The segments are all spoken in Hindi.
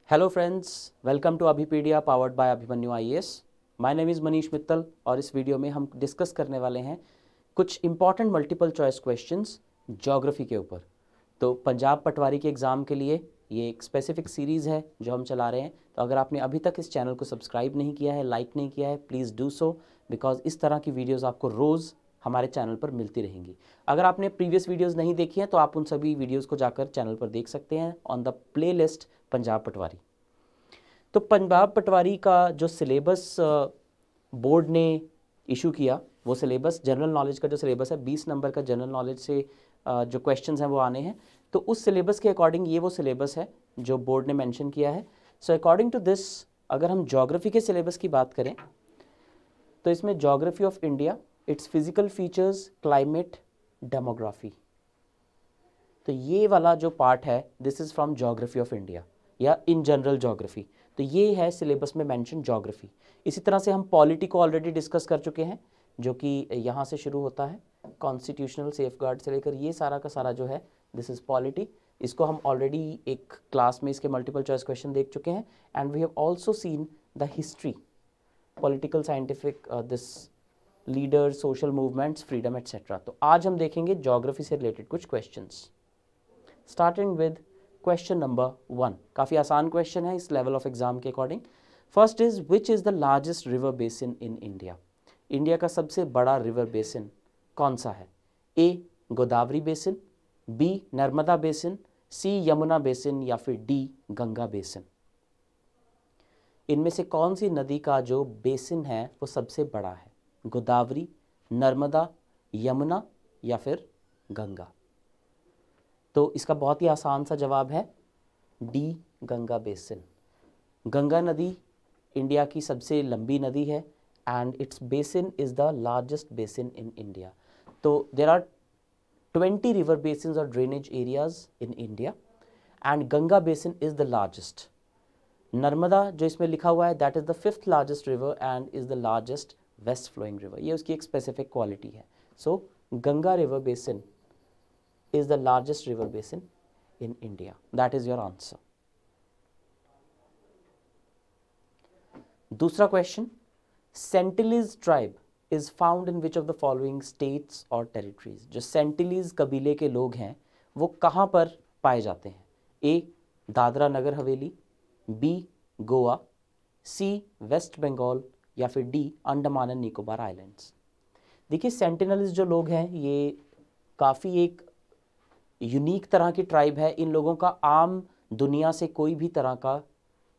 Hello friends, welcome to Abhipedia powered by Abhimanyu IAS. My name is Manish Mittal और इस वीडियो में हम डिस्कस करने वाले हैं कुछ important multiple choice questions geography के ऊपर। तो पंजाब पटवारी के एग्ज़ाम के लिए ये एक स्पेसिफिक सीरीज़ है जो हम चला रहे हैं। तो अगर आपने अभी तक इस चैनल को सब्सक्राइब नहीं किया है, लाइक नहीं किया है, प्लीज़ डू सो, बिकॉज इस तरह की वीडियोज़ आपको रोज़ हमारे चैनल पर मिलती रहेंगी। अगर आपने प्रीवियस वीडियोस नहीं देखी हैं तो आप उन सभी वीडियोस को जाकर चैनल पर देख सकते हैं ऑन द प्लेलिस्ट पंजाब पटवारी। तो पंजाब पटवारी का जो सिलेबस बोर्ड ने इशू किया, वो सिलेबस जनरल नॉलेज का जो सिलेबस है 20 नंबर का जनरल नॉलेज से जो क्वेश्चंस हैं वो आने हैं। तो उस सिलेबस के अकॉर्डिंग ये वो सिलेबस है जो बोर्ड ने मेंशन किया है। सो अकॉर्डिंग टू दिस, अगर हम ज्योग्राफी के सिलेबस की बात करें तो इसमें geography of India, it's physical features, climate, demography, तो ये वाला जो पार्ट है this is from geography of India या इन जनरल ज्योग्राफी। तो ये है सिलेबस में मेंशन ज्योग्राफी। इसी तरह से हम पॉलिटी को ऑलरेडी डिस्कस कर चुके हैं, जो कि यहाँ से शुरू होता है, कॉन्स्टिट्यूशनल सेफगार्ड से लेकर ये सारा का सारा जो है दिस इज़ पॉलिटी। इसको हम ऑलरेडी एक क्लास में इसके मल्टीपल चॉइस क्वेश्चन देख चुके हैं। And we have also seen the history, political, scientific, this leader, social movements, freedom etcetera. तो आज हम देखेंगे ज्योग्राफी से रिलेटेड कुछ questions, starting with question number 1। काफ़ी आसान क्वेश्चन है इस लेवल ऑफ एग्जाम के according. First is which is the largest river basin in India. India का सबसे बड़ा रिवर बेसिन कौन सा है? A Godavari basin, B Narmada basin, C Yamuna basin या फिर डी गंगा बेसिन। इनमें से कौन सी नदी का जो बेसिन है वो सबसे बड़ा है? गोदावरी, नर्मदा, यमुना या फिर गंगा। तो इसका बहुत ही आसान सा जवाब है डी गंगा बेसिन। गंगा नदी इंडिया की सबसे लंबी नदी है and its basin is the largest basin in India. तो देर आर 20 रिवर बेसिन्स और drainage areas in India and Ganga basin is the largest. Narmada जो इसमें लिखा हुआ है that is the 5th largest river and is the largest west flowing river. ये उसकी एक स्पेसिफिक क्वालिटी है। So Ganga river basin is the largest river basin in India. That is your answer. दूसरा question, Sentinelese tribe is found in which of the following states or territories। जो सेंटिलीज कबीले के लोग हैं वो कहाँ पर पाए जाते हैं? ए दादरा नगर हवेली, बी गोवा, सी वेस्ट बंगाल या फिर D Andaman and Nicobar islands. देखिए सेंटिनलीज जो लोग हैं ये काफ़ी एक यूनिक तरह की ट्राइब है। इन लोगों का आम दुनिया से कोई भी तरह का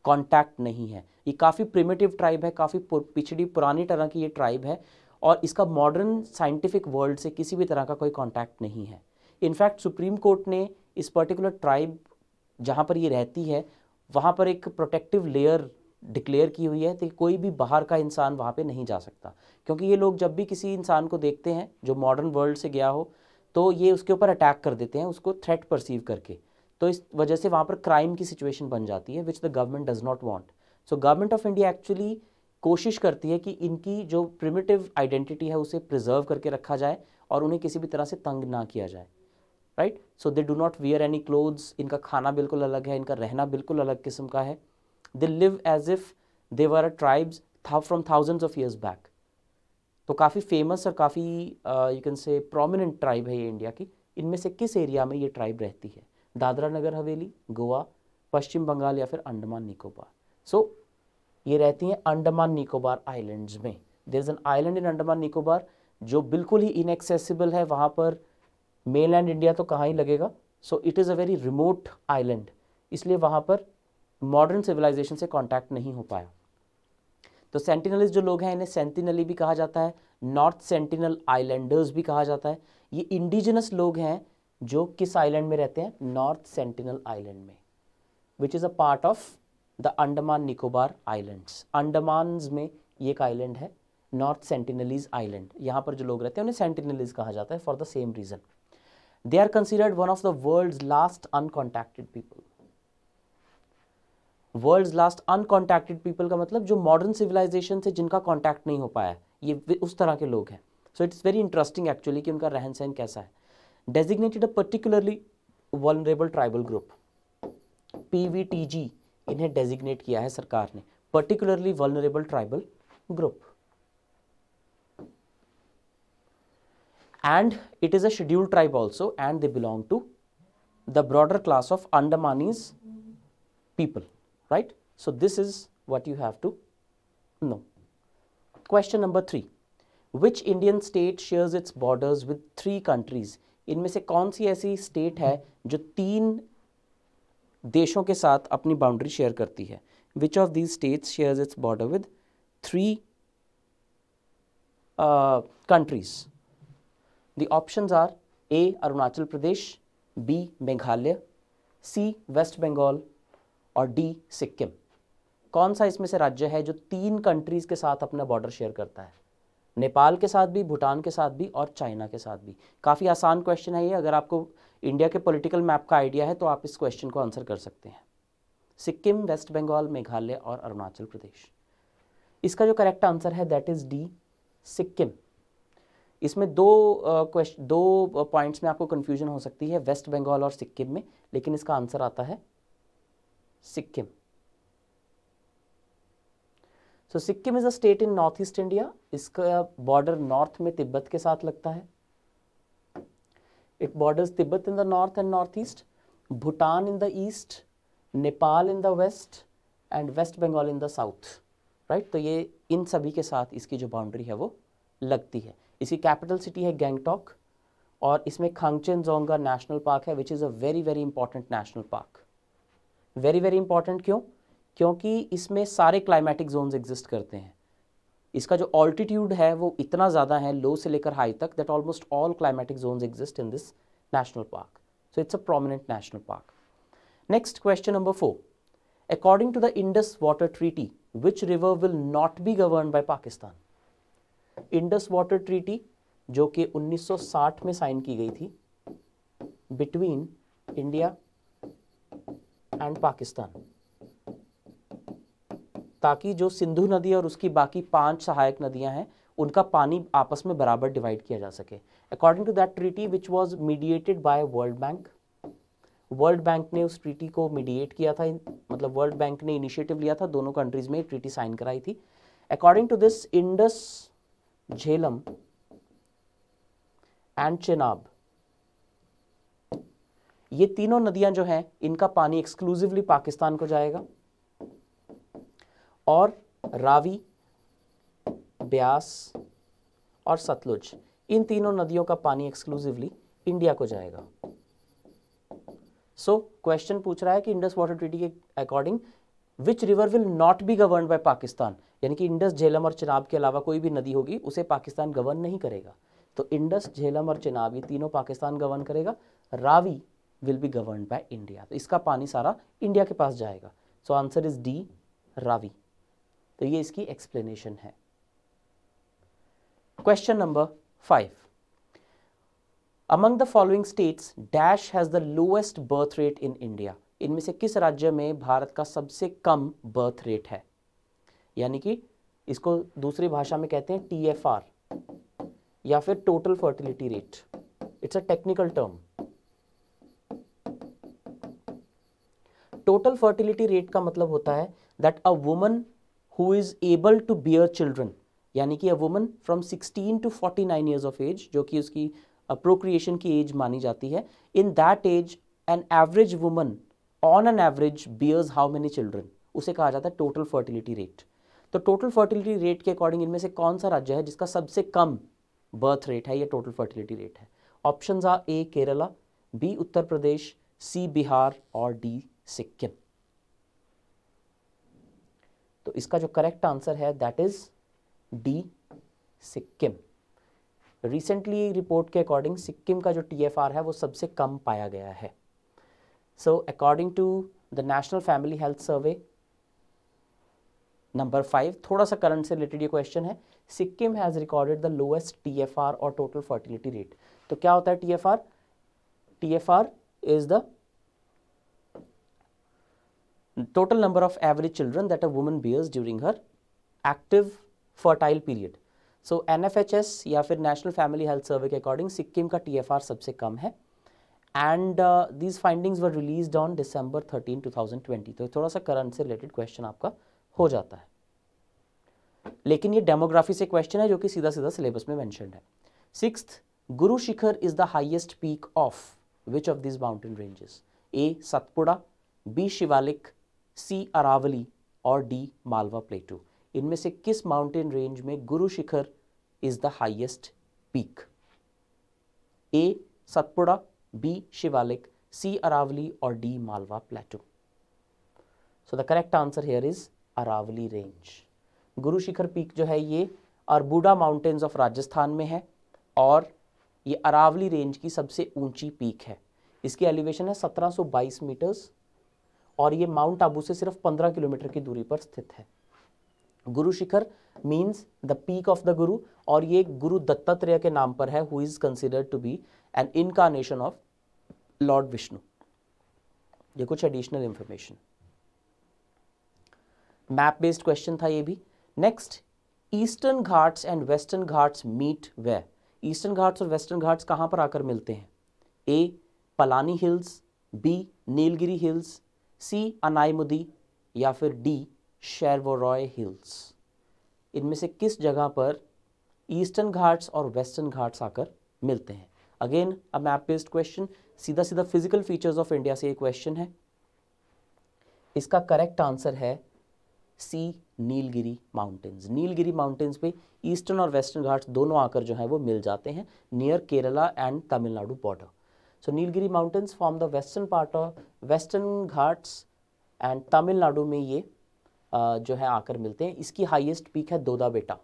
कांटेक्ट नहीं है। ये काफ़ी प्रिमिटिव ट्राइब है, काफ़ी पिछड़ी पुरानी तरह की ये ट्राइब है और इसका मॉडर्न साइंटिफिक वर्ल्ड से किसी भी तरह का कोई कांटेक्ट नहीं है। इनफैक्ट सुप्रीम कोर्ट ने इस पर्टिकुलर ट्राइब जहाँ पर ये रहती है वहाँ पर एक प्रोटेक्टिव लेयर डिक्लेयर की हुई है कि कोई भी बाहर का इंसान वहाँ पे नहीं जा सकता, क्योंकि ये लोग जब भी किसी इंसान को देखते हैं जो मॉडर्न वर्ल्ड से गया हो तो ये उसके ऊपर अटैक कर देते हैं, उसको थ्रेट परसीव करके। तो इस वजह से वहाँ पर क्राइम की सिचुएशन बन जाती है which the government does not want. So government of India actually कोशिश करती है कि इनकी जो प्रिमिटिव आइडेंटिटी है उसे प्रिजर्व करके रखा जाए और उन्हें किसी भी तरह से तंग ना किया जाए, right. So they do not wear any clothes, इनका खाना बिल्कुल अलग है, इनका रहना बिल्कुल अलग किस्म का है। They live as if they were a tribes from thousands of years back. तो काफ़ी फेमस और काफ़ी you can say prominent tribe है ये इंडिया की। इनमें से किस एरिया में ये ट्राइब रहती है? दादरा नगर हवेली, गोवा, पश्चिम बंगाल या फिर अंडमान निकोबार। सो ये रहती हैं अंडमान निकोबार आइलैंड्स में। There is an island in Andaman Nicobar जो बिल्कुल ही इनएक्सेसिबल है। वहाँ पर मेनलैंड इंडिया तो कहाँ ही लगेगा। So it is a very remote island, इसलिए वहाँ पर मॉडर्न सिविलाइजेशन से कॉन्टैक्ट नहीं हो पाया। तो सेंटिनलीज जो लोग हैं इन्हें सेंटिनली भी कहा जाता है, नॉर्थ सेंटिनल आइलैंडर्स भी कहा जाता है। ये इंडिजिनस लोग हैं जो किस आइलैंड में रहते हैं? नॉर्थ सेंटिनल आइलैंड में, which is a part of the Andaman Nicobar islands. Andamans में ये एक आइलैंड है नॉर्थ सेंटिनलीज आइलैंड। यहाँ पर जो लोग रहते हैं उन्हें सेंटिनलीज कहा जाता है for the same reason. They are considered one of the world's last uncontacted people. World's last uncontacted people का मतलब जो मॉडर्न सिविलाइजेशन से जिनका कॉन्टैक्ट नहीं हो पाया, ये उस तरह के लोग हैं। So it's very interesting actually कि उनका रहन सहन कैसा है। Designated a particularly vulnerable tribal group, PVTG इन्हें डेजिग्नेट किया है सरकार ने, particularly vulnerable tribal group. And it is a scheduled tribe also, and they belong to the broader class of Andamanese people, right? So this is what you have to know. Question number 3. Which Indian state shares its borders with 3 countries? इनमें से कौन सी ऐसी स्टेट है जो 3 देशों के साथ अपनी बाउंड्री शेयर करती है? Which of these states shares its border with 3 countries? The options are A. Arunachal Pradesh, B. Meghalaya, C. West Bengal और D. सिक्किम। कौन सा इसमें से राज्य है जो 3 कंट्रीज के साथ अपना बॉर्डर शेयर करता है? नेपाल के साथ भी, भूटान के साथ भी और चाइना के साथ भी। काफ़ी आसान क्वेश्चन है ये, अगर आपको इंडिया के पॉलिटिकल मैप का आइडिया है तो आप इस क्वेश्चन को आंसर कर सकते हैं। सिक्किम, वेस्ट बंगाल, मेघालय और अरुणाचल प्रदेश। इसका जो करेक्ट आंसर है दैट इज डी, सिक्किम। इसमें दो पॉइंट्स में आपको कंफ्यूजन हो सकती है, वेस्ट बंगाल और सिक्किम में, लेकिन इसका आंसर आता है Sikkim. So Sikkim is a state in north east India. इसका बॉर्डर नॉर्थ में तिब्बत के साथ लगता है। It borders Tibet in the north and north east, Bhutan in the east, Nepal in the west and West Bengal in the south, right. तो ये इन सभी के साथ इसकी जो बाउंड्री है वो लगती है। इसकी कैपिटल सिटी है गैंगटॉक और इसमें खांगचेनजोंगा नेशनल पार्क है, विच is a very very important national park. Very very important क्यों? क्योंकि इसमें सारे क्लाइमेटिक जोन्स एग्जिस्ट करते हैं। इसका जो ऑल्टीट्यूड है वो इतना ज़्यादा है, लो से लेकर हाई तक, that almost all climatic zones exist in this national park. So it's a prominent national park. Next question number 4. According to the Indus Water Treaty, which river will not be governed by Pakistan? Indus water treaty जो कि 1960 में साइन की गई थी बिटवीन इंडिया एंड पाकिस्तान, ताकि जो सिंधु नदी और उसकी बाकी 5 सहायक नदियां हैं उनका पानी आपस में बराबर डिवाइड किया जा सके। According to that treaty which was mediated by World Bank, World Bank ने उस ट्रीटी को मीडिएट किया था, मतलब वर्ल्ड बैंक ने इनिशिएटिव लिया था, दोनों कंट्रीज में ट्रीटी साइन कराई थी। According to this Indus, Jhelum and Chenab, ये तीनों नदियां जो हैं इनका पानी एक्सक्लूसिवली पाकिस्तान को जाएगा और रावी, ब्यास और सतलुज, इन तीनों नदियों का पानी एक्सक्लूसिवली इंडिया को जाएगा। सो क्वेश्चन पूछ रहा है कि इंडस वाटर ट्रीटी के according which river will not be governed bye Pakistan, यानी कि इंडस, झेलम और चिनाब के अलावा कोई भी नदी होगी उसे पाकिस्तान गवर्न नहीं करेगा। तो इंडस, झेलम और चिनाब ये तीनों पाकिस्तान गवर्न करेगा। Ravi will be governed by India, तो इसका पानी सारा इंडिया के पास जाएगा। So answer is D, Ravi. तो ये इसकी एक्सप्लेनेशन है। Question number 5. Among the following states, dash has the lowest birth rate in India. इनमें से किस राज्य में भारत का सबसे कम बर्थ रेट है? यानी कि इसको दूसरी भाषा में कहते हैं TFR या फिर total fertility rate. It's a technical term. Total fertility rate का मतलब होता है that a woman who is able to bear children, यानी कि a woman from 16 to 49 years of age, जो कि उसकी प्रोक्रिएशन की एज मानी जाती है, in that age an average woman on an average bears how many children, उसे कहा जाता है टोटल फर्टिलिटी रेट। तो टोटल फर्टिलिटी रेट के अकॉर्डिंग इनमें से कौन सा राज्य है जिसका सबसे कम बर्थ रेट है या टोटल फर्टिलिटी रेट है? Options are A Kerala, B Uttar Pradesh, C Bihar और डी सिक्किम। तो इसका जो करेक्ट आंसर है that is D, Sikkim. Recently report के अकॉर्डिंग सिक्किम का जो TFR है वो सबसे कम पाया गया है। So according to the national family health survey number 5, थोड़ा सा करंट से रिलेटेड ये क्वेश्चन है, Sikkim has recorded the lowest TFR और टोटल फर्टिलिटी रेट। तो क्या होता है TFR? TFR is the total number of average children that a woman bears during her active fertile period. So NFHS या फिर नेशनल फैमिली हेल्थ सर्वे के अकॉर्डिंग सिक्किम का TFR सबसे कम है and these findings were released on December 13, 2020। तो थोड़ा सा करंट से रिलेटेड क्वेश्चन आपका हो जाता है, लेकिन ये डेमोग्राफी से क्वेश्चन है जो कि सीधा सीधा सिलेबस में मेंशन्ड है। Sixth, Guru Shikhar is the highest peak of which of this mountain ranges? A Satpura, B Shivalik, C Aravalli और डी मालवा प्लेटू। इनमें से किस माउंटेन रेंज में Guru Shikhar is the highest peak? A Satpura, B Shivalik, C Aravalli और D Malwa plateau. So the correct answer here is Aravalli range. Guru Shikhar peak जो है ये अरबुडा माउंटेन्स ऑफ राजस्थान में है और ये अरावली रेंज की सबसे ऊंची पीक है। इसकी एलिवेशन है 1722 मीटर्स और ये माउंट आबू से सिर्फ 15 किलोमीटर की दूरी पर स्थित है। Guru Shikhar means the peak of the guru और ये गुरु दत्तात्रेय के नाम पर है, who is considered to be an incarnation of lord Vishnu. ये कुछ additional information, map based question था ये भी। Next, eastern ghats and western ghats meet where? Eastern ghats और वेस्टर्न घाट्स कहां पर आकर मिलते हैं? A Palani hills, B Nilgiri hills, C Anaimudi या फिर डी शेरवोरॉय हिल्स। इनमें से किस जगह पर ईस्टर्न घाट्स और वेस्टर्न घाट्स आकर मिलते हैं? Again a map based question, सीधा सीधा फिजिकल फीचर्स ऑफ इंडिया से ये क्वेश्चन है। इसका करेक्ट आंसर है सी नीलगिरी माउंटेन्स। नीलगिरी माउंटेन्स पे ईस्टर्न और वेस्टर्न घाट्स दोनों आकर जो है वो मिल जाते हैं near Kerala and Tamil Nadu border. So Nilgiri mountains form the western part of western Ghats and Tamil Nadu में ये जो है आकर मिलते हैं। इसकी हाईएस्ट पीक है दोदा बेटा।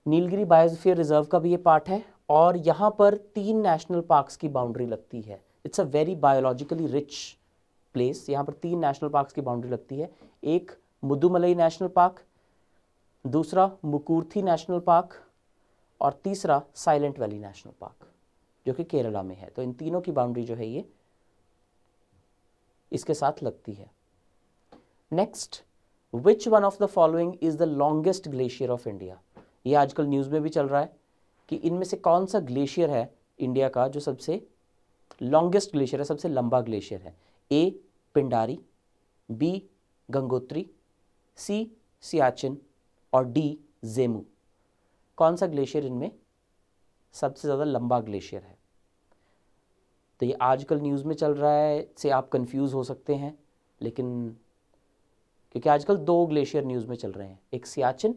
नीलगिरी बायोस्फीयर रिजर्व का भी ये पार्ट है और यहाँ पर 3 नेशनल पार्क्स की बाउंड्री लगती है। It's a very biologically rich place. यहाँ पर 3 नेशनल पार्क्स की बाउंड्री लगती है। एक मुदुमलई नेशनल पार्क, दूसरा मुकुर्थी नेशनल पार्क और तीसरा साइलेंट वैली नेशनल पार्क जो कि केरला में है। तो इन तीनों की बाउंड्री जो है ये इसके साथ लगती है। Next, which one of the following is the longest glacier of India? ये आजकल न्यूज़ में भी चल रहा है कि इनमें से कौन सा ग्लेशियर है इंडिया का जो सबसे लॉन्गेस्ट ग्लेशियर है, सबसे लंबा ग्लेशियर है? ए पिंडारी, बी गंगोत्री, सी सियाचिन और डी जेमू। कौन सा ग्लेशियर इनमें सबसे ज़्यादा लंबा ग्लेशियर है? तो ये आजकल न्यूज़ में चल रहा है से आप कंफ्यूज हो सकते हैं, लेकिन क्योंकि आजकल 2 ग्लेशियर न्यूज़ में चल रहे हैं, एक सियाचिन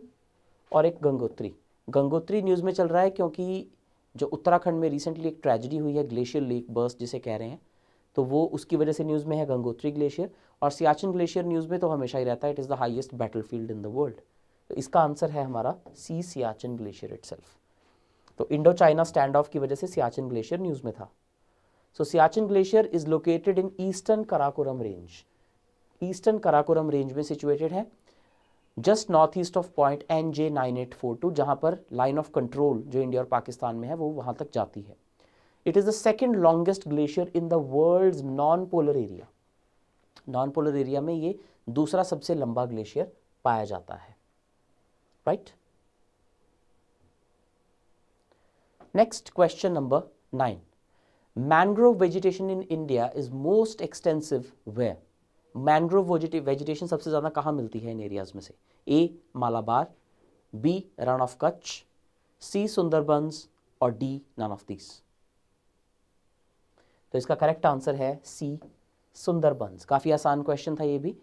और एक गंगोत्री। गंगोत्री न्यूज़ में चल रहा है क्योंकि जो उत्तराखंड में रिसेंटली एक ट्रेजेडी हुई है, ग्लेशियर लेक बर्स्ट जिसे कह रहे हैं, तो वो उसकी वजह से न्यूज़ में है गंगोत्री ग्लेशियर। और सियाचिन ग्लेशियर न्यूज़ में तो हमेशा ही रहता है, it is the highest battlefield in the world. तो इसका आंसर है हमारा सी सियाचिन ग्लेशियर इटसेल्फ। तो इंडो चाइना स्टैंड ऑफ की वजह से सियाचिन ग्लेशियर न्यूज़ में था। So Siachen glacier is located in eastern Karakoram range. Eastern Karakoram range में सिचुएटेड है, just north east of point NJ9842, जहां पर लाइन ऑफ कंट्रोल जो इंडिया और पाकिस्तान में है वो वहां तक जाती है। It is the second longest glacier in the world's non polar area. Non polar area में ये दूसरा सबसे लंबा ग्लेशियर पाया जाता है, right. Next question number 9, mangrove vegetation in India is most extensive where? Mangrove vegetation सबसे ज़्यादा कहाँ मिलती है इन एरियाज में से? A Malabar, B Rann of Kutch, C Sundarbans और डी नन ऑफ दीस। तो इसका करेक्ट आंसर है सी सुंदरबंस। काफ़ी आसान क्वेश्चन था ये भी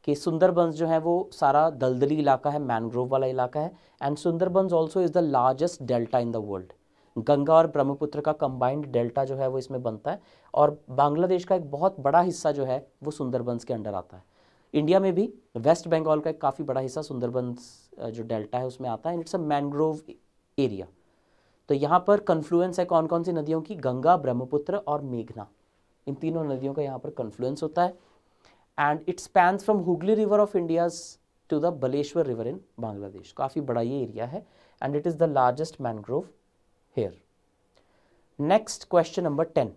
कि सुंदरबंस जो है वो सारा दलदली इलाका है, मैंग्रोव वाला इलाका है। And Sundarbans also is the largest delta in the world. Ganga और ब्रह्मपुत्र का कंबाइंड डेल्टा जो है वो इसमें बनता है और बांग्लादेश का एक बहुत बड़ा हिस्सा जो है वो सुंदरबंस के अंडर आता है। इंडिया में भी वेस्ट बंगाल का एक काफ़ी बड़ा हिस्सा सुंदरबंस जो डेल्टा है उसमें आता है। It's a mangrove area. तो यहाँ पर कन्फ्लुएंस है कौन कौन सी नदियों की? गंगा, ब्रह्मपुत्र और मेघना, इन तीनों नदियों का यहाँ पर कन्फ्लुएंस होता है। And it spans from Hooghly river of India's to the Baleshwar river in Bangladesh. काफ़ी बड़ा ये एरिया है and it is the largest mangrove here. Next question number 10,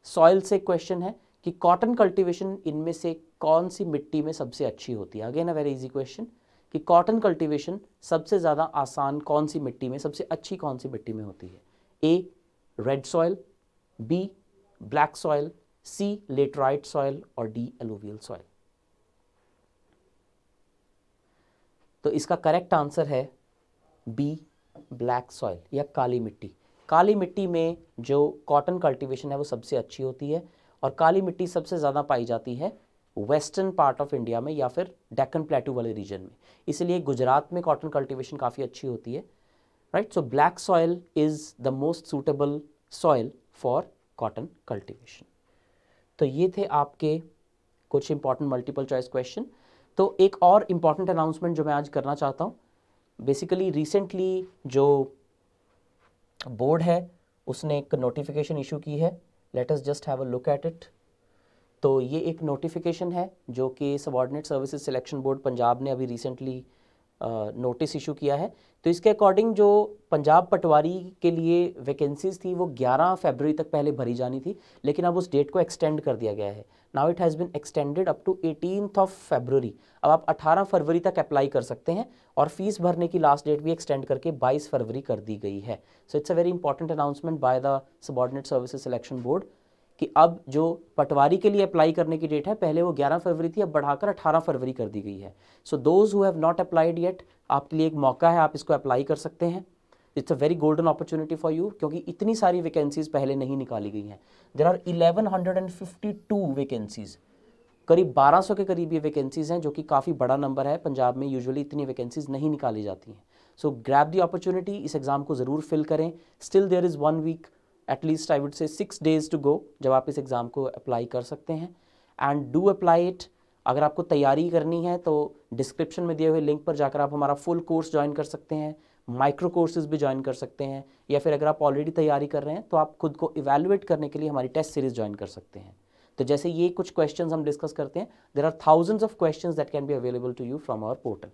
soil से क्वेश्चन है कि कॉटन कल्टीवेशन इनमें से कौन सी मिट्टी में सबसे अच्छी होती है? Again a very easy question कि कॉटन कल्टीवेशन सबसे ज़्यादा आसान कौन सी मिट्टी में, सबसे अच्छी कौन सी मिट्टी में होती है? A red soil, B black soil, C laterite soil और डी एलुवियल सॉइल। तो इसका करेक्ट आंसर है बी ब्लैक सॉइल या काली मिट्टी। काली मिट्टी में जो कॉटन कल्टीवेशन है वो सबसे अच्छी होती है और काली मिट्टी सबसे ज़्यादा पाई जाती है वेस्टर्न पार्ट ऑफ इंडिया में या फिर डेक्कन प्लेटू वाले रीजन में, इसलिए गुजरात में कॉटन कल्टीवेशन काफ़ी अच्छी होती है, right. So black soil is the most suitable soil for cotton cultivation. तो ये थे आपके कुछ इंपॉर्टेंट मल्टीपल चॉइस क्वेश्चन। तो एक और इम्पॉर्टेंट अनाउंसमेंट जो मैं आज करना चाहता हूँ, बेसिकली रिसेंटली जो बोर्ड है उसने एक नोटिफिकेशन इशू की है, let us just have a look at it. तो ये एक नोटिफिकेशन है जो कि subordinate services selection board Punjab ने अभी रिसेंटली नोटिस इशू किया है। तो इसके अकॉर्डिंग जो पंजाब पटवारी के लिए वैकेंसीज थी वो 11 फरवरी तक पहले भरी जानी थी, लेकिन अब उस डेट को एक्सटेंड कर दिया गया है। Now it has been extended up to 18 February. अब आप 18 फरवरी तक अप्लाई कर सकते हैं और फीस भरने की लास्ट डेट भी एक्सटेंड करके 22 फरवरी कर दी गई है। So it's a very important announcement by the subordinate services selection board कि अब जो पटवारी के लिए अप्लाई करने की डेट है, पहले वो 11 फरवरी थी, अब बढ़ाकर 18 फरवरी कर दी गई है। So those who have not applied yet, आपके लिए एक मौका है, आप इसको अप्लाई कर सकते हैं। It's a very golden opportunity for you, क्योंकि इतनी सारी वैकेंसीज पहले नहीं निकाली गई हैं। देयर आर 1152 वैकेंसीज, करीब 1200 के करीब ये वैकेंसीज हैं, जो कि काफ़ी बड़ा नंबर है। पंजाब में यूजुअली इतनी वैकेंसीज नहीं निकाली जाती हैं। सो ग्रैब द अपॉर्चुनिटी, इस एग्जाम को ज़रूर फिल करें। Still there is 1 week, at least I would say 6 days to go, जब आप इस एग्ज़ाम को अप्लाई कर सकते हैं। And do apply it. अगर आपको तैयारी करनी है तो डिस्क्रिप्शन में दिए हुए लिंक पर जाकर आप हमारा फुल कोर्स ज्वाइन कर सकते हैं, माइक्रो कोर्सेज भी ज्वाइन कर सकते हैं, या फिर अगर आप ऑलरेडी तैयारी कर रहे हैं तो आप खुद को इवैल्यूएट करने के लिए हमारी टेस्ट सीरीज ज्वाइन कर सकते हैं। तो जैसे ये कुछ क्वेश्चंस हम डिस्कस करते हैं, there are thousands of questions that can be available to you from our portal,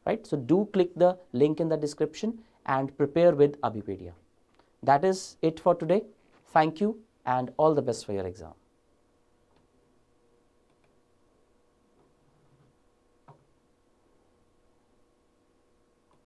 right. So do click the link in the description and prepare with Abipedia. That is it for today. Thank you and all the best for your exam.